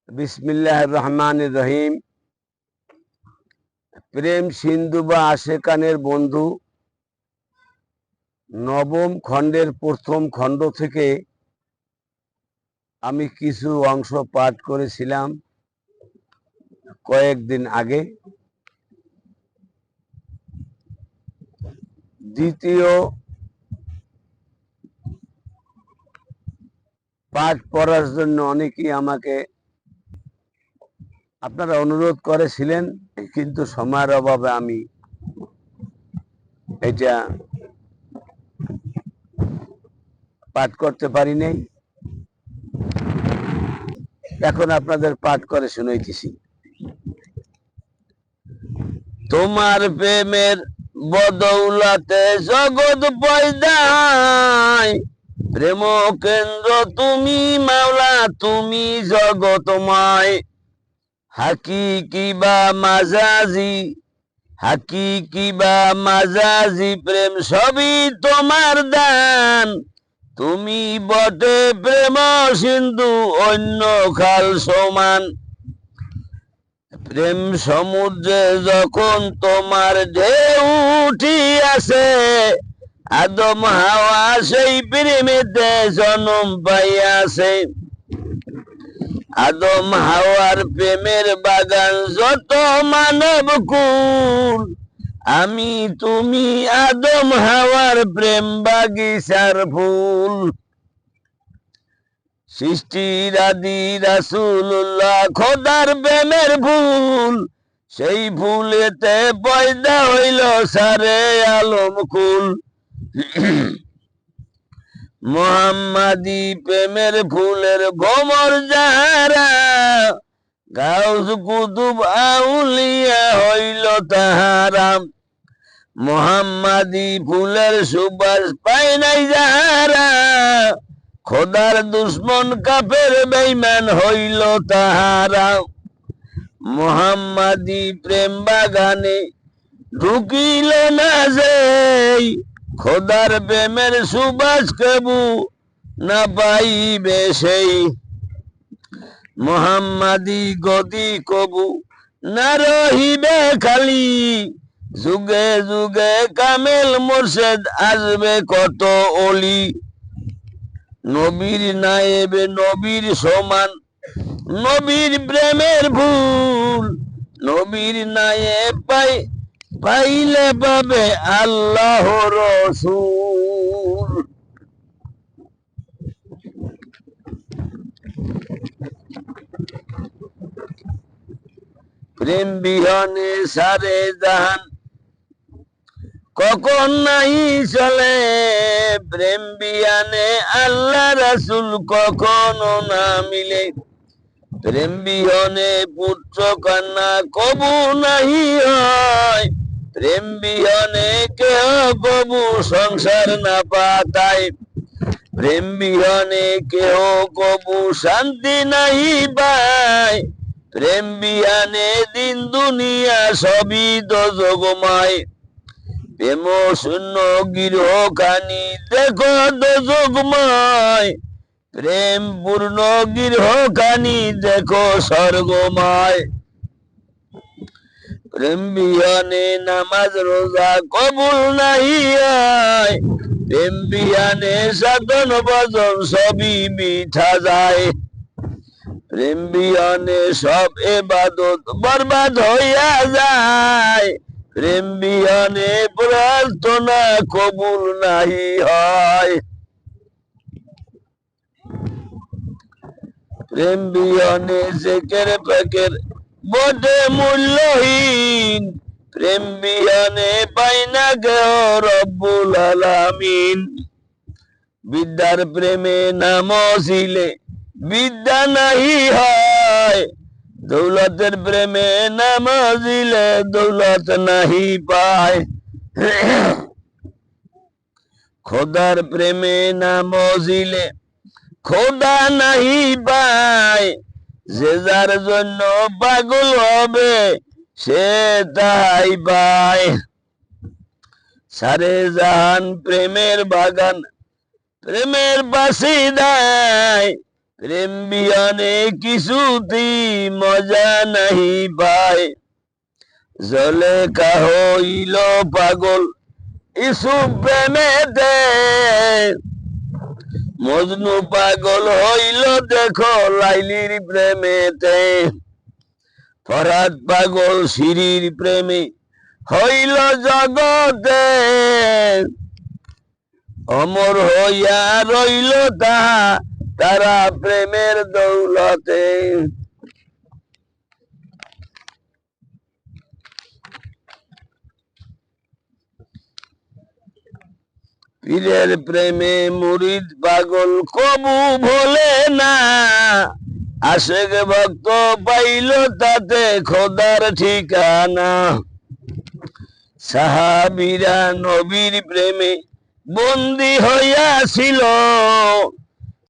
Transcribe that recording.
বিসমিল্লাহির রহমানির রহিম। প্রেম সিন্ধু বা আশেকানের বন্ধু নবম খণ্ডের প্রথম খণ্ড থেকে আমি কিছু অংশ পাঠ করেছিলাম কয়েকদিন আগে। দ্বিতীয় পাঠ পড়ার জন্য অনেকেই আমাকে আপনারা অনুরোধ করেছিলেন, কিন্তু সময়ের অভাবে আমি এটা পাঠ করতে পারি নাই। এখন আপনাদের পাঠ করে শুনাইতেছি। তোমার প্রেমের বদৌলতে জগৎ পয়দায়, প্রেম কেন্দ্র তুমি মাওলা, তুমি জগতময়। হাকিকি বা মাজাজি প্রেম সবই তোমার দান। তুমি বটে প্রেম সিন্ধু, অন্য খাল সমান। প্রেম সমুদ্রে যখন তোমার ঢেউ উঠি আসে, আদম হাওয়া সেই প্রেমেতে জন্ম পাইয়াছে। আদম হাওয়ার প্রেমের বাগান যত মানব কুল, আমি তুমি আদম হাওয়ার প্রেম বাগিচার ফুল। সৃষ্টির আদি রাসূলুল্লাহ খোদার প্রেমের ফুল, সেই ফুলেতে পয়দা হইল সারে আলম কুল। মোহাম্মদী প্রেমের ফুলের ভ্রমর যাহারা, গাউস কুতুব আউলিয়া হইল তাহারা। মোহাম্মদী ফুলের সুবাস পায় নাই যাহারা, খোদার দুশ্মন কাফের বেঈমান হইল তাহারা। মোহাম্মদী প্রেম বাগানে ঢুকিল না যেই, খোদার প্রেমের সুবাস কেবু না পাইবে সেই। মোহাম্মদী গদি কবু না রহিবে খালি, যুগে যুগে কামেল মুর্শেদ আসবে কত অলি। নবীর নায়েবে নবীর সমান, নবীর প্রেমের ভুল, নবীর নায়েব পাইলে পাবে আল্লাহ রসূল। প্রেম বিহনে সারে জাহান কখন নাই চলে, প্রেম বিয়ানে আল্লাহ রাসূল কখনো না মিলে। প্রেম বিহনে পুত্র কন্যা কবু নাহি হয়, প্রেম বিহনে কেহ কবু সংসার না পাতায়। প্রেম বিহনে কেহ কবু শান্তি নাহি পায়, প্রেম বিহানে দিন দুনিয়া সবই দোজগময়। প্রেম শূন্য গৃহ খানি দেখো দোজগময়, প্রেম পূর্ণ গৃহ খানি দেখো স্বর্গময়। প্রেম বিহনে নামাজ রোজা কবুল নাহি হয়, প্রেম বিহানে সাধন ভজন সবই মিঠা যায়। প্রেম বিহনে সব ইবাদত বরবাদ হইয়া যায়, প্রেম বিহনে প্রার্থনা কবুল নাহি হয়। প্রেম বিহনে জিকির ফিকির বটে মূল্যহীন, প্রেম বিহনে পাই না কেহ রব্বুল আলামিন। বিদ্যার প্রেমে নাম ছিলে বিদ্যা নাহি হয়, দৌলতের প্রেমে নাম দিলে দৌলত নাহি পায়। খোদার প্রেমে নাম দিলে খোদা নাহি পায়, যে যার জন্য পাগল হবে সে তাই পায়। সারে জাহান প্রেমের বাগান প্রেমের বাসি দেয়, প্রেম বিয়ানে কিছুতি মজা নাহি পায়, জলেখা হইল পাগল ইসুফ প্রেমেতে, মজনু পাগল হইল দেখো লাইলির প্রেমেতে, ফরহাদ পাগল শিরির প্রেমে হইল জগতে, অমর হইয়া রইল তাহা তারা প্রেমের দৌলতে। পীরের প্রেমে মুরিদ পাগল কবু ভোলে না, আশেক ভক্ত পাইল তাতে খোদার ঠিকানা। সাহাবীরা নবীর প্রেমে বন্দী হইয়াছিল,